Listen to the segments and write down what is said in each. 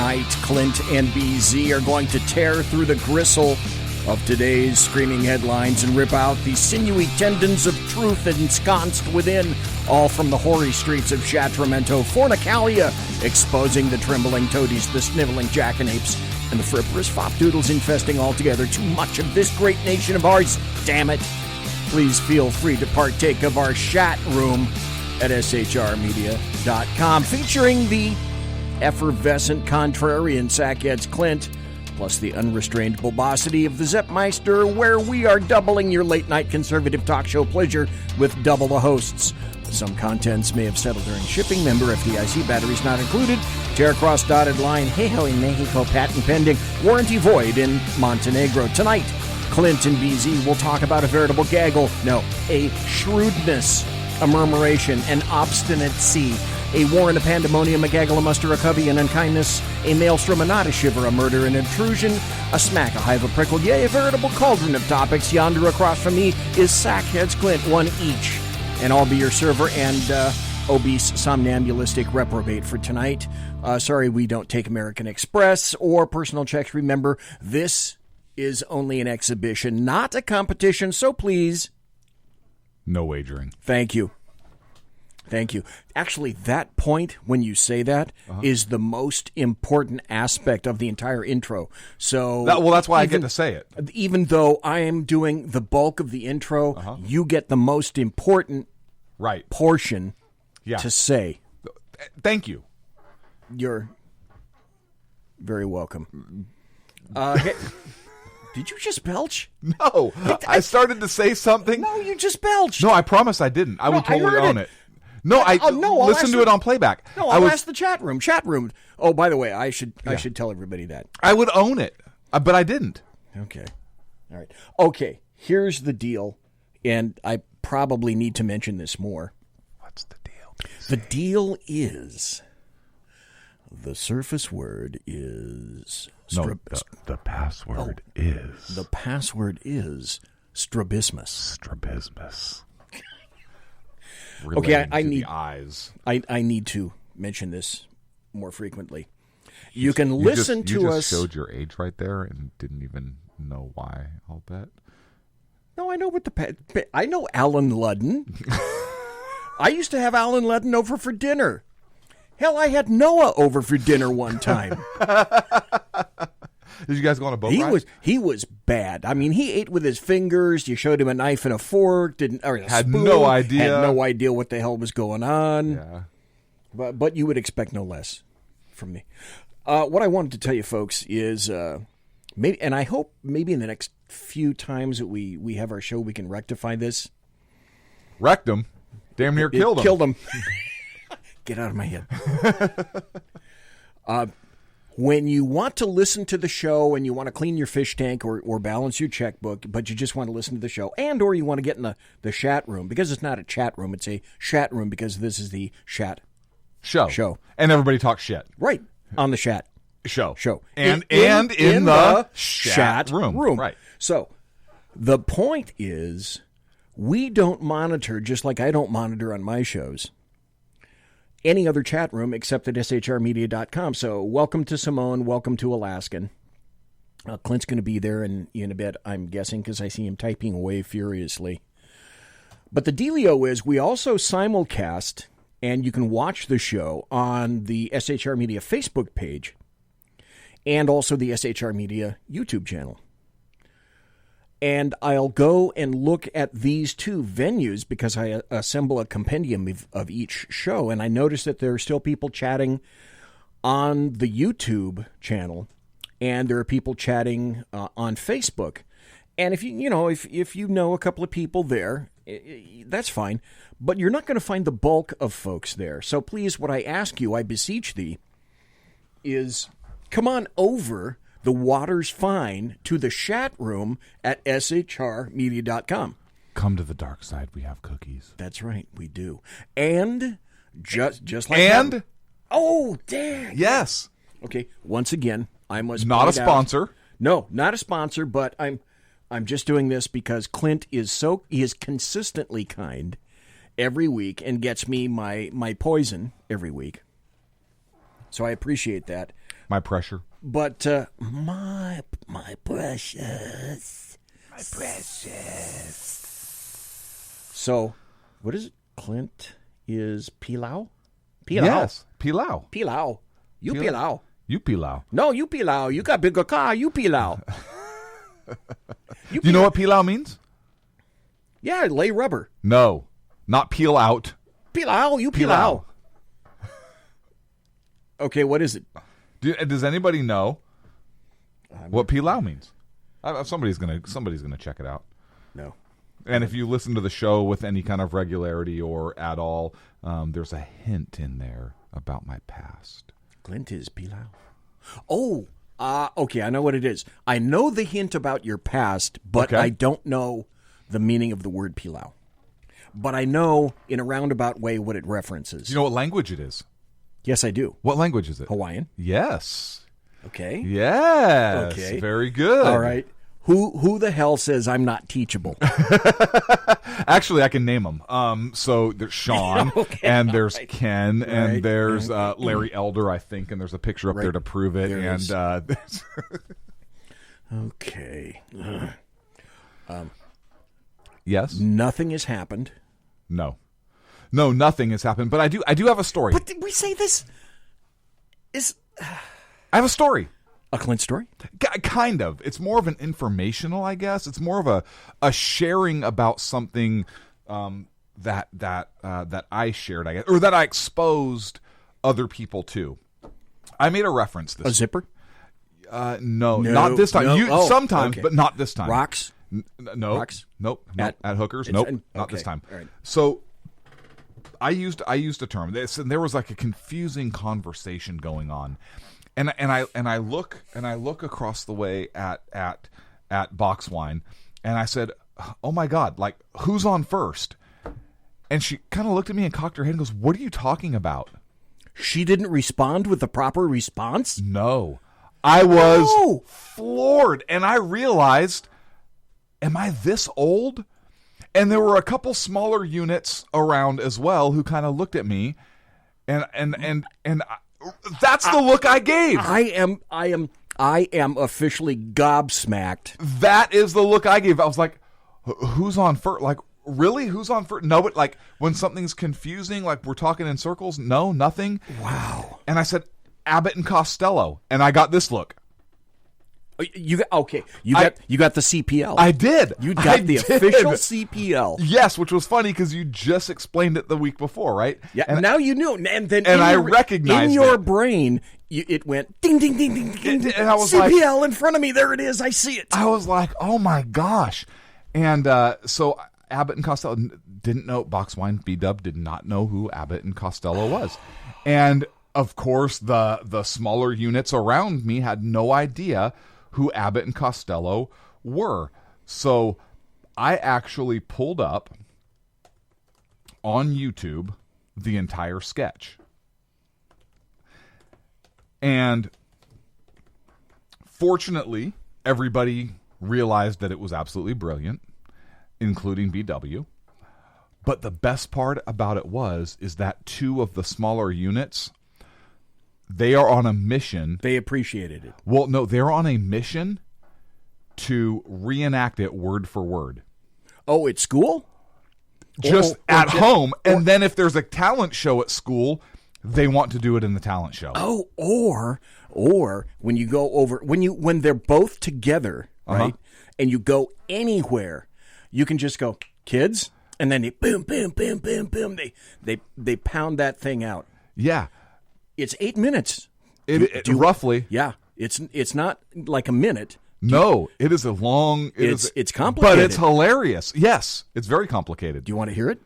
tonight, Clint and BZ are going to tear through the gristle of today's screaming headlines and rip out the sinewy tendons of truth ensconced within, all from the hoary streets of Shatramento, Fornicalia, exposing the trembling toadies, the sniveling jackanapes, and the fripperous fop-doodles infesting altogether too much of this great nation of ours. Damn it. Please feel free to partake of our Shat Room at shrmedia.com, featuring the effervescent contrarian sackheads Clint, plus the unrestrained bulbosity of the Zeppmeister, where we are doubling your late-night conservative talk show pleasure with double the hosts. Some contents may have settled during shipping. Member FDIC, batteries not included. Tear across dotted line. Hey-ho in Mexico, patent pending. Warranty void in Montenegro. Tonight, Clint and BZ will talk about a veritable gaggle. No, a shrewdness, a murmuration, an obstinacy, a war and a pandemonium, a gaggle, a muster, a covey, an unkindness, a maelstrom, a knot, a shiver, a murder, an intrusion, a smack, a hive, a prickle, yea, a veritable cauldron of topics. Yonder across from me is Sackheads Clint, one each. And I'll be your server and obese somnambulistic reprobate for tonight. Sorry we don't take American Express or personal checks. Remember, this is only an exhibition, not a competition, so please. No wagering. Thank you. Thank you. Actually, that point, when you say that, is the most important aspect of the entire intro. So, that's why I get to say it. Even though I am doing the bulk of the intro, you get the most important portion to say. Thank you. You're very welcome. Did you just belch? No. I started to say something. No, you just belched. No, I promise I didn't. I would totally own it. No, I'll listen to it on playback. No, I'll ask the chat room. Chat room. Oh, by the way, I should tell everybody that. I would own it, but I didn't. Okay. All right. Okay, here's the deal, and I probably need to mention this more. What's the deal? The deal is the surface word is... the password is... The password is strabismus. Strabismus. Okay, I need the eyes. I need to mention this more frequently. You can listen to us. You just showed your age right there and didn't even know why. I'll bet. No, I know what I know Alan Ludden. I used to have Alan Ludden over for dinner. Hell, I had Noah over for dinner one time. Did you guys go on a boat ride? He was bad. I mean, he ate with his fingers. You showed him a knife and a fork. Had no idea. Had no idea what the hell was going on. Yeah. But you would expect no less from me. What I wanted to tell you, folks, is maybe, and I hope maybe in the next few times that we have our show, we can rectify this. Wrecked him. Damn near killed him. Killed him. Get out of my head. When you want to listen to the show and you want to clean your fish tank or balance your checkbook, but you just want to listen to the show, and or you want to get in the Shat Room, because it's not a chat room, it's a Shat Room, because this is the Shat show. And everybody talks shit. Right. On the Shat show. And in the Shat room. Right. So the point is, we don't monitor, just like I don't monitor on my shows, any other chat room except at shrmedia.com. So welcome to Simone, welcome to Alaskan. Clint's going to be there in a bit, I'm guessing, because I see him typing away furiously. But the dealio is we also simulcast, and you can watch the show on the SHR Media Facebook page and also the SHR Media YouTube channel. And I'll go and look at these two venues because I assemble a compendium of each show. And I notice that there are still people chatting on the YouTube channel, and there are people chatting on Facebook. And if you know a couple of people there, that's fine. But you're not going to find the bulk of folks there. So please, what I ask you, I beseech thee, is come on over. The water's fine to the Shat Room at shrmedia.com. Come to the dark side. We have cookies. That's right. We do. And just like and that, oh, dang. Yes. Okay. Once again, I must not a sponsor. Out. No, not a sponsor, but I'm just doing this because Clint he is consistently kind every week and gets me my poison every week. So I appreciate that. My pressure. But my precious. My precious. So, what is it? Clint is pilau? Yes, pilau. Pilau. You pilau. You pilau. No, you pilau. You got bigger car. You pilau. Do you know what pilau means? Yeah, lay rubber. No, not peel out. Pilau. You pilau. Okay, what is it? Does anybody know what pilau means? Somebody's gonna check it out. No. And if you listen to the show with any kind of regularity or at all, there's a hint in there about my past. Clint is pilau. Oh, okay, I know what it is. I know the hint about your past, but I don't know the meaning of the word pilau. But I know in a roundabout way what it references. Do you know what language it is? Yes, I do. What language is it? Hawaiian. Yes. Okay. Yes. Okay. Very good. All right. Who the hell says I'm not teachable? Actually, I can name them. So there's Sean, and there's Ken, and there's Larry Elder, I think, and there's a picture up there to prove it. There and is. Okay. Yes. Nothing has happened. No, nothing has happened. But I do have a story. But did we say this is? I have a story. A Clint story? Kind of. It's more of an informational, I guess. It's more of a sharing about something that I shared, I guess, or that I exposed other people to. I made a reference this. A zipper? No, not this time. Sometimes, but not this time. Rocks? No. Rocks? Nope. At hookers? Nope. Not this time. All right. So I used a term. And there was like a confusing conversation going on. And I look across the way at Box Wine, and I said, "Oh my God! Like, who's on first?" And she kind of looked at me and cocked her head and goes, "What are you talking about?" She didn't respond with the proper response? No, I was floored, and I realized, am I this old? And there were a couple smaller units around as well who kind of looked at me, and that's the look I gave. I am officially gobsmacked. That is the look I gave. I was like, who's on first? Like, really? Who's on first? No, but like when something's confusing, like we're talking in circles, no, nothing. Wow. And I said, Abbott and Costello. And I got this look. You got the CPL. I did. You got the official CPL. Yes, which was funny because you just explained it the week before, right? Yeah. And now you knew, and then I recognized in your brain. It went ding ding ding ding ding. And I was CPL in front of me. There it is. I see it. I was like, oh my gosh. And so Abbott and Costello didn't know. Box Wine B-Dub did not know who Abbott and Costello was, and of course the smaller units around me had no idea who Abbott and Costello were. So I actually pulled up on YouTube the entire sketch. And fortunately, everybody realized that it was absolutely brilliant, including BW. But the best part about it is that two of the smaller units, they are on a mission. They appreciated it. Well, no, they're on a mission to reenact it word for word. Oh, at school? Just at home. And then if there's a talent show at school, they want to do it in the talent show. Oh, or when you go over, when they're both together, right? And you go anywhere, you can just go, kids, and then they boom, boom, boom, boom, boom. They pound that thing out. Yeah. It's 8 minutes. Roughly. Yeah. It's not like a minute. No, it is a long. It's complicated, but it's hilarious. Yes, it's very complicated. Do you want to hear it?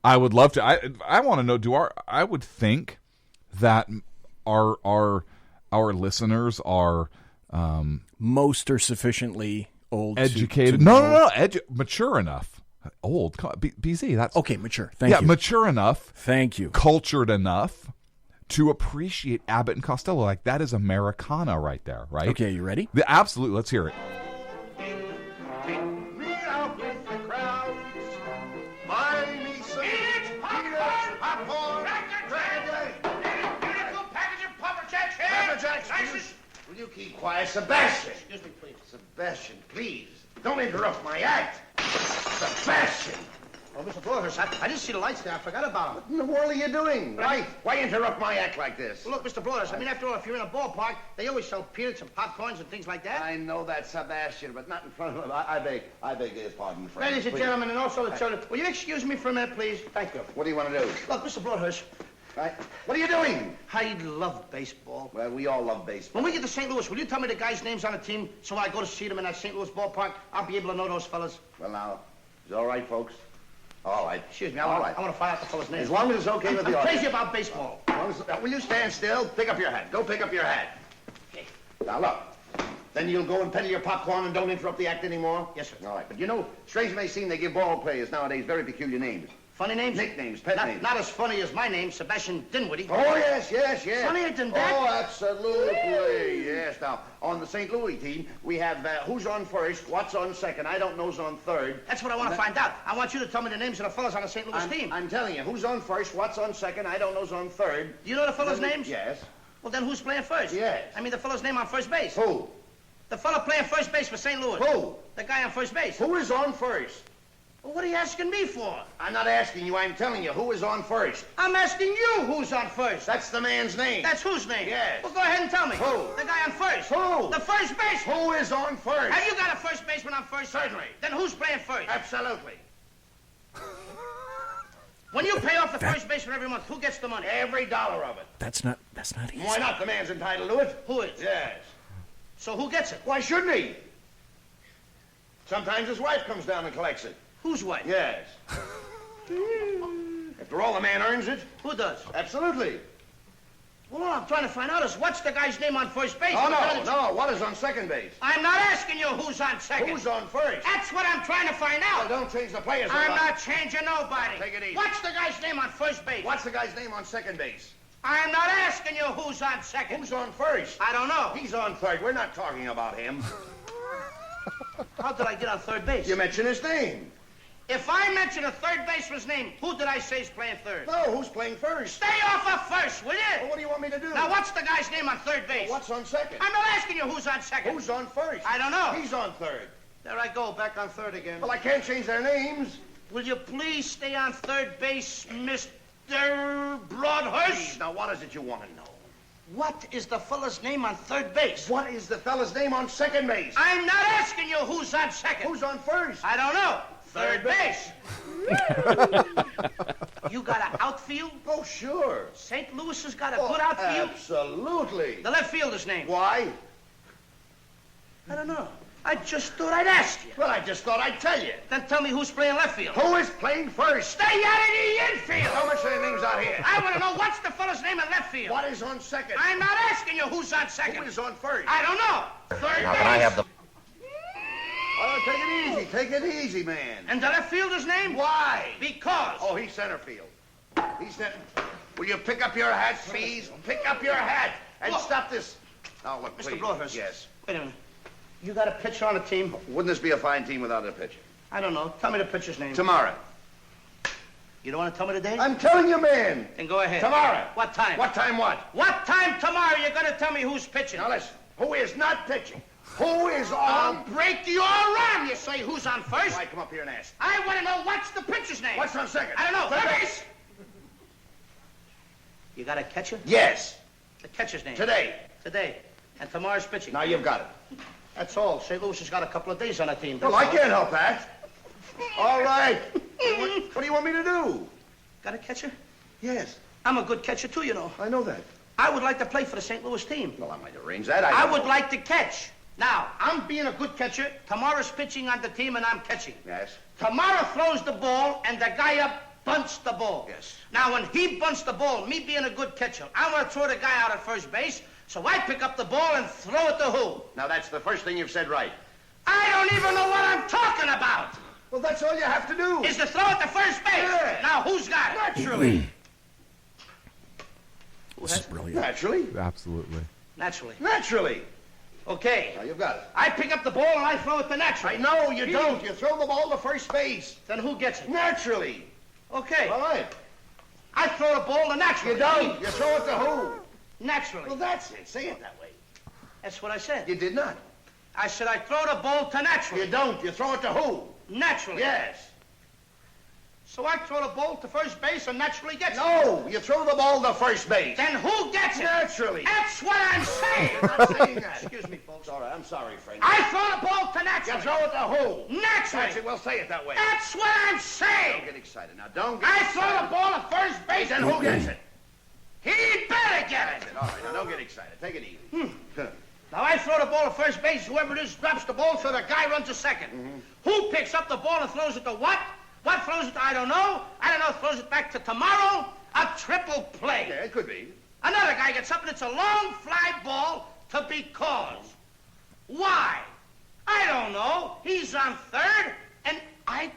I would love to. I want to know. I would think that our listeners are most are sufficiently old, educated. No, mature enough. Old BZ. That's okay. Mature. Thank you. Mature enough. Thank you. Cultured enough to appreciate Abbott and Costello. Like, that is Americana right there, right? Okay, you ready? Absolutely. Let's hear it. Meet out with the crowds. Buy me some peanuts, popcorn, crackers, beautiful package of Puffer Jacks here. Puffer Jacks, nice and You keep quiet, Sebastian. Excuse me, please. Sebastian, please. Don't interrupt my act. Sebastian. Oh, Mr. Broadhurst, I didn't see the lights there. I forgot about them. What in the world are you doing? Why interrupt my act like this? Well, look, Mr. Broadhurst, I mean, after all, if you're in a ballpark, they always sell peanuts and popcorns and things like that. I know that, Sebastian, but not in front of him. I beg his pardon, friend. Ladies and Please. gentlemen, and also the children, will you excuse me for a minute, please? Thank you. What do you want to do? Look, Mr. Broadhurst, Right? What are you doing? I love baseball. Well, we all love baseball. When we get to St. Louis, will you tell me the guys' names on the team so when I go to see them in that St. Louis ballpark, I'll be able to know those fellas? Well, now, is it all right, folks? All right. Excuse me, I want to find out the fellas' names. As long as it's okay with the I'm audience. crazy about baseball. As long as, will you stand still? Pick up your hat. Go pick up your hat. Okay. Now, look. Then you'll go and peddle your popcorn and don't interrupt the act anymore? Yes, sir. All right. But you know, strange it may seem, they give ball players nowadays very peculiar names. Funny names? Nicknames, pet names. Not as funny as my name, Sebastian Dinwiddie. Oh, yes. Funnier than that? Oh, absolutely. Yes. Now, on the St. Louis team, we have who's on first, what's on second, I don't know's on third. That's what I want to find out. I want you to tell me the names of the fellas on the St. Louis team. I'm telling you, who's on first, what's on second, I don't know's on third. Do you know the fellas' names? Yes. Well, then who's playing first? Yes. I mean the fellow's name on first base. Who? The fellow playing first base for St. Louis. Who? The guy on first base. Who is on first? Well, what are you asking me for? I'm not asking you, I'm telling you, who is on first? I'm asking you who's on first. That's the man's name. That's whose name? Yes. Well, go ahead and tell me. Who? The guy on first. Who? The first baseman. Who is on first? Have you got a first baseman on first? Certainly. Then who's playing first? Absolutely. When you pay off the first baseman every month, who gets the money? Every dollar of it. That's not easy. Why not? The man's entitled to it. Who is? Yes. So who gets it? Why shouldn't he? Sometimes his wife comes down and collects it. Whose wife? Yes. After all, the man earns it. Who does? Absolutely. Well, all I'm trying to find out is what's the guy's name on first base? Oh, no. What is on second base? I'm not asking you who's on second. Who's on first? That's what I'm trying to find Well, out. don't change the players. I'm about. not changing nobody. Take it easy. What's the guy's name on first base? What's the guy's name on second base? I'm not asking you who's on second. Who's on first? I don't know. He's on third. We're not talking about him. How did I get on third base? You mention his name. If I mention a third baseman's name, who did I say is playing third? No, who's playing first? Stay off of first, will you? Well, what do you want me to do? Now, what's the guy's name on third base? What's on second? I'm not asking you who's on second. Who's on first? I don't know. He's on third. There I go, back on third again. Well, I can't change their names. Will you please stay on third base, Mr. Broadhurst? Now, what is it you want to know? What is the fella's name on third base? What is the fella's name on second base? I'm not asking you who's on second. Who's on first? I don't know. Third base. You got an outfield? Oh, sure. St. Louis has got a good outfield? Absolutely. The left fielder's name? Why? I don't know. I just thought I'd ask you. Well, I just thought I'd tell you. Then tell me who's playing left field. Who is playing first? Stay out of the infield. How much are the names out here? I want to know what's the fella's name in left field. What is on second? I'm not asking you who's on second. Who is on first? I don't know. Third base. Can I have the... Oh, take it easy. Take it easy, man. And the left fielder's name? Why? Because. Oh, he's center field. He's center. Will you pick up your hat, please? Pick up your hat and Look. stop this. Now, look, Mr. please. Broadhurst. Yes. Wait a minute. You got a pitcher on the team? Wouldn't this be a fine team without a pitcher? I don't know. Tell me the pitcher's name. Tomorrow. You don't want to tell me the date? I'm telling you, man. Then go ahead. Tomorrow. What time? What time what? What time tomorrow you're going to tell me who's pitching? Now, listen. Who is not pitching? Who is I'll on... break your arm. You say who's on first? Why come up here and ask? I want to know what's the pitcher's name. What's on second? I don't know. Third Third base. base. You got a catcher? Yes. The catcher's name. Today. Today. And tomorrow's pitching. Now you've got it. That's all. St. Louis has got a couple of days on the team. Well, I can't help that. All right. What do you want me to do? Got a catcher? Yes, I'm a good catcher, too, you know. I know that. I would like to play for the St. Louis team. Well, I might arrange that. I would like to catch. Now, I'm being a good catcher. Tomorrow's pitching on the team, and I'm catching. Yes. Tomorrow throws the ball, and the guy up bunts the ball. Yes. Now, when he bunts the ball, me being a good catcher, I want to throw the guy out at first base, so I pick up the ball and throw it to who? Now, that's the first thing you've said right. I don't even know what I'm talking about. Well, that's all you have to do. Is to throw it to first base. Yeah. Now, who's got it? Naturally. This is brilliant. Naturally. Absolutely. Naturally. Naturally. Okay. Now, you've got it. I pick up the ball and I throw it to naturally. I know you don't. You throw the ball to first base. Then who gets it? Naturally. Okay. All right. I throw the ball to naturally. You don't. You throw it to who? Naturally. Well, that's it. Say it that way. That's what I said. You did not. I said I throw the ball to naturally. You don't. You throw it to who? Naturally. Yes. So I throw the ball to first base and naturally gets it. No, you throw the ball to first base. Then who gets it? Naturally. That's what I'm saying. You're not saying that. Excuse me, folks. All right, I'm sorry, friend. I throw the ball to naturally. You throw it to who? Naturally. That's it. We'll say it that way. That's what I'm saying. Don't get excited now. Don't get I excited. throw the ball to first base And who gets it? He better get it. All right, now don't get excited. Take it easy. Now I throw the ball to first base. Whoever it is drops the ball, so the guy runs to second. Who picks up the ball and throws it to what? What throws it to I don't know. I don't know. Throws it back to tomorrow. A triple play. Yeah, it could be. Another guy gets up and it's a long fly ball to because. Why? I don't know. He's on third and I